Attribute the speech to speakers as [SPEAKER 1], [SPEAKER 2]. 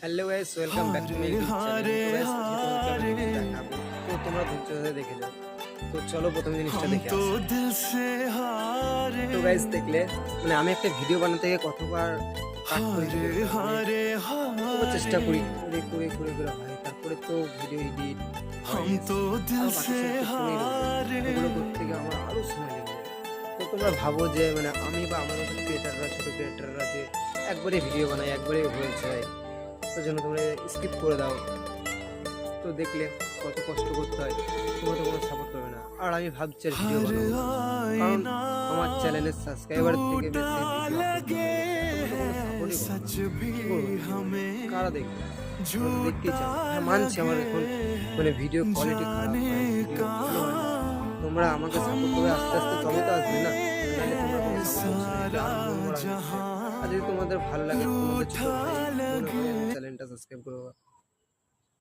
[SPEAKER 1] Hello guys, welcome back to my YouTube channel. तो guys आज তোমাকে আমি দেখাবো, তো তোমরা ধৈর্য ধরে দেখে যাও। তো চলো প্রথম জিনিসটা দেখে আসি। তো গাইস দেখলে মানে আমি একটা ভিডিও বানাতে গিয়ে কতবার কাট করে কতবার চেষ্টা করি করে করে করে করে হয়, তারপরে তো ভিডিও এডিট ওগুলো করতে গিয়ে আমার আরো সময় লেগে যায়। তো তোমরা ভাবো যে মানে আমি বা আমার মতো ক্রিয়েটাররা, ছোট ক্রিয়েটাররা যে একবারে ভিডিও বানায়, একবারে হয়ে যায়, ওই জন্য তোমরা স্কিপ করে দাও। তো দেখলে কত কষ্ট করতে হয়, তোমরা তো কোনো সাপোর্ট করবে না। আর আমি ভাবছি আর ভিডিও বানাবো না, কারণ আমার চ্যানেলের সাবস্ক্রাইবার থেকে বেশি কারা দেখবে, দেখতেই চাও। হ্যাঁ মানছি আমার এখন মানে ভিডিও কোয়ালিটি খারাপ হয়, ভিডিও ভালো হয় না। তোমরা আমাকে সাপোর্ট করে আস্তে আস্তে তবে তো আসবে না, নাহলে তোমরা কোনো সাপোর্ট আর যদি তোমাদের ভালো লাগে, তোমাদের ছোট ভাই চ্যানেলটা সাবস্ক্রাইব করো।